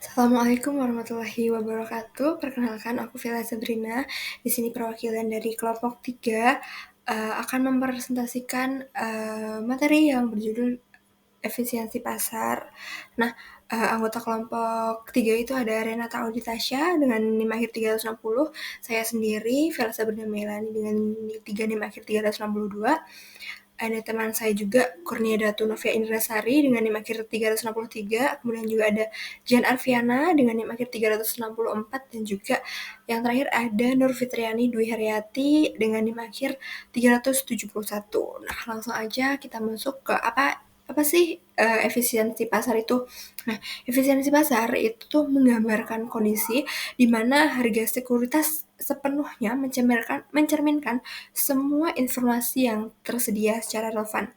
Assalamualaikum warahmatullahi wabarakatuh. Perkenalkan, aku Villa Sabrina. Di sini perwakilan dari kelompok 3 akan mempresentasikan materi yang berjudul efisiensi pasar. Nah, anggota kelompok 3 itu ada Renata Auditasya dengan NIM akhir 360, saya sendiri Villa Sabrina Melani dengan 3 NIM akhir 362. Ada teman saya juga, Kurnia Datu Novia Indrasari dengan NIM akhir 363, kemudian juga ada Jan Arfiana dengan NIM akhir 364, dan juga yang terakhir ada Nur Fitriani Dwi Haryati dengan NIM akhir 371. Nah, langsung aja kita masuk ke apa sih efisiensi pasar itu. Nah, efisiensi pasar itu tuh menggambarkan kondisi di mana harga sekuritas sepenuhnya mencerminkan semua informasi yang tersedia secara relevan.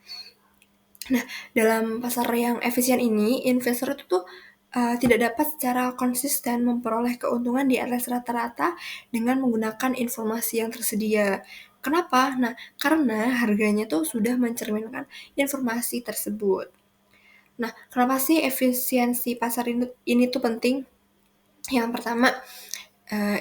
Nah, dalam pasar yang efisien ini, investor itu tuh tidak dapat secara konsisten memperoleh keuntungan di atas rata-rata dengan menggunakan informasi yang tersedia. Kenapa? Nah, karena harganya tuh sudah mencerminkan informasi tersebut. Nah, kenapa sih efisiensi pasar ini tuh penting? Yang pertama,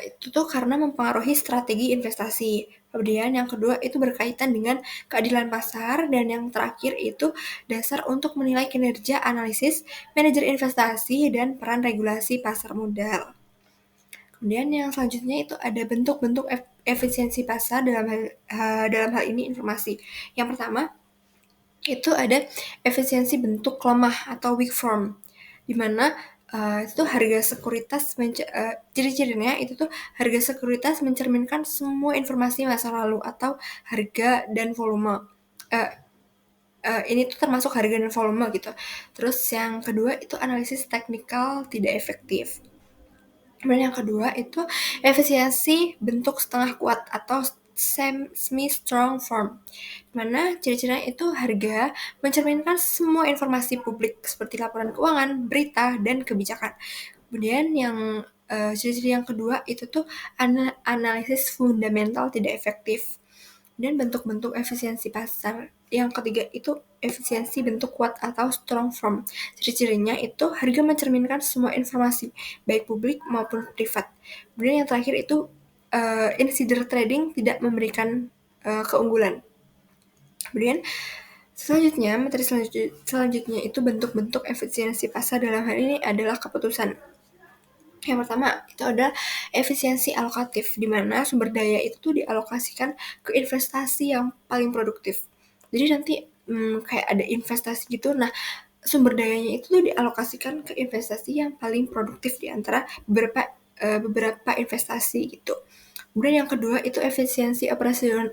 itu tuh karena mempengaruhi strategi investasi. Kemudian yang kedua itu berkaitan dengan keadilan pasar, dan yang terakhir itu dasar untuk menilai kinerja analisis, manajer investasi, dan peran regulasi pasar modal. Kemudian yang selanjutnya itu ada bentuk-bentuk efisiensi pasar dalam hal ini informasi. Yang pertama, itu ada efisiensi bentuk lemah atau weak form, di mana itu harga sekuritas ciri-cirinya itu tuh harga sekuritas mencerminkan semua informasi masa lalu atau harga dan volume. Uh, ini tuh termasuk harga dan volume gitu. Terus yang kedua itu analisis teknikal tidak efektif. Kemudian yang kedua itu efisiensi bentuk setengah kuat atau semi-strong form, mana ciri-cirinya itu harga mencerminkan semua informasi publik seperti laporan keuangan, berita, dan kebijakan. Kemudian yang ciri-ciri yang kedua itu tuh analisis fundamental tidak efektif. Dan bentuk-bentuk efisiensi pasar yang ketiga itu efisiensi bentuk kuat atau strong form. Ciri-cirinya itu harga mencerminkan semua informasi, baik publik maupun privat. Kemudian yang terakhir itu insider trading tidak memberikan keunggulan. Kemudian materi selanjutnya itu bentuk-bentuk efisiensi pasar dalam hal ini adalah keputusan. Yang pertama, itu ada efisiensi alokatif, di mana sumber daya itu tuh dialokasikan ke investasi yang paling produktif. Jadi nanti kayak ada investasi gitu, nah sumber dayanya itu tuh dialokasikan ke investasi yang paling produktif di antara beberapa investasi gitu. Kemudian yang kedua itu efisiensi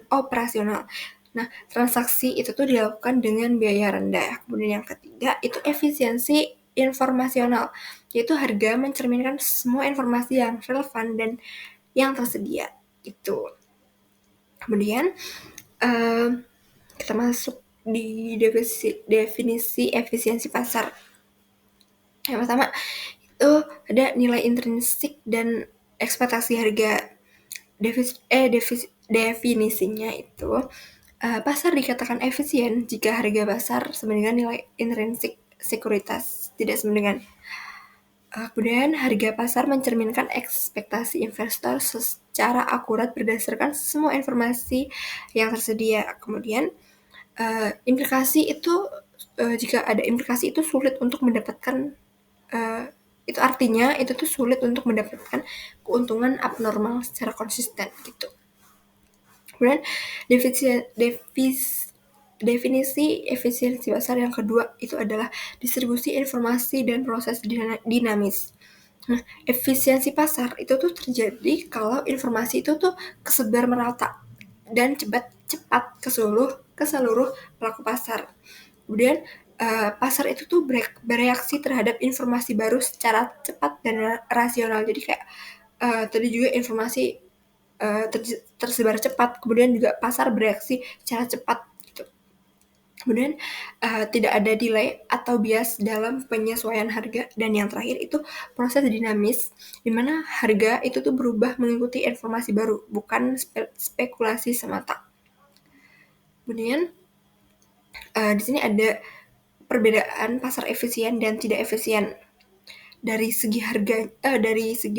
operasional. Nah, transaksi itu tuh dilakukan dengan biaya rendah. Kemudian yang ketiga itu efisiensi informasional, yaitu harga mencerminkan semua informasi yang relevan dan yang tersedia. Itu. Kemudian kita masuk di definisi efisiensi pasar. Yang pertama itu ada nilai intrinsik dan ekspektasi harga. Definisinya itu pasar dikatakan efisien jika harga pasar sama dengan nilai intrinsik sekuritas tidak sama dengan. Kemudian harga pasar mencerminkan ekspektasi investor secara akurat berdasarkan semua informasi yang tersedia. Kemudian implikasi itu jika ada implikasi itu sulit untuk mendapatkan itu artinya itu tuh sulit untuk mendapatkan keuntungan abnormal secara konsisten gitu. Kemudian definisi efisiensi pasar yang kedua itu adalah distribusi informasi dan proses dinamis. Nah, efisiensi pasar itu tuh terjadi kalau informasi itu tuh kesebar merata dan cepat ke seluruh pelaku pasar. Kemudian pasar itu tuh bereaksi terhadap informasi baru secara cepat dan rasional. Jadi kayak tadi juga informasi tersebar cepat, kemudian juga pasar bereaksi secara cepat gitu. Kemudian tidak ada delay atau bias dalam penyesuaian harga, dan yang terakhir itu proses dinamis, di mana harga itu tuh berubah mengikuti informasi baru, bukan spekulasi semata. Kemudian di sini ada perbedaan pasar efisien dan tidak efisien. dari segi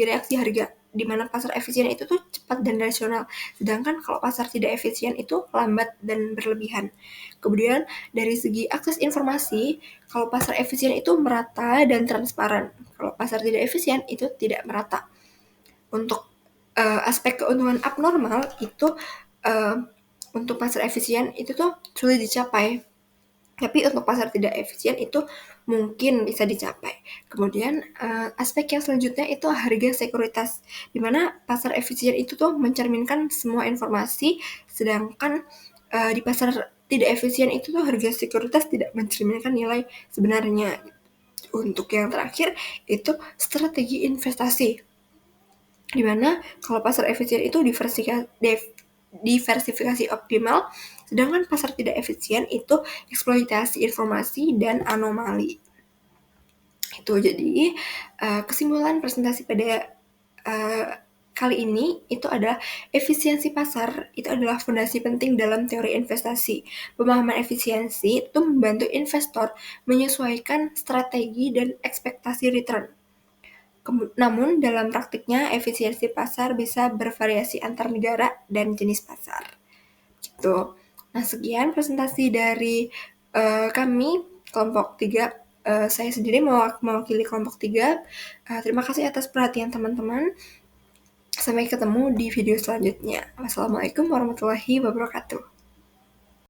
reaksi harga, di mana pasar efisien itu tuh cepat dan rasional, sedangkan kalau pasar tidak efisien itu lambat dan berlebihan. Kemudian dari segi akses informasi, kalau pasar efisien itu merata dan transparan, kalau pasar tidak efisien itu tidak merata. Untuk aspek keuntungan abnormal itu uh, untuk pasar efisien itu tuh sulit dicapai, tapi untuk pasar tidak efisien itu mungkin bisa dicapai. Kemudian aspek yang selanjutnya itu harga sekuritas, di mana pasar efisien itu tuh mencerminkan semua informasi, sedangkan di pasar tidak efisien itu tuh harga sekuritas tidak mencerminkan nilai sebenarnya. Untuk yang terakhir itu strategi investasi, di mana kalau pasar efisien itu diversifikasi optimal, sedangkan pasar tidak efisien itu eksploitasi informasi dan anomali. Itu jadi kesimpulan presentasi pada uh, kali ini itu adalah efisiensi pasar itu adalah fondasi penting dalam teori investasi. Pemahaman efisiensi itu membantu investor menyesuaikan strategi dan ekspektasi return. Namun, dalam praktiknya, efisiensi pasar bisa bervariasi antar negara dan jenis pasar. Gitu. Nah, sekian presentasi dari kami, kelompok 3. Saya sendiri mewakili kelompok 3. Terima kasih atas perhatian teman-teman. Sampai ketemu di video selanjutnya. Wassalamualaikum warahmatullahi wabarakatuh.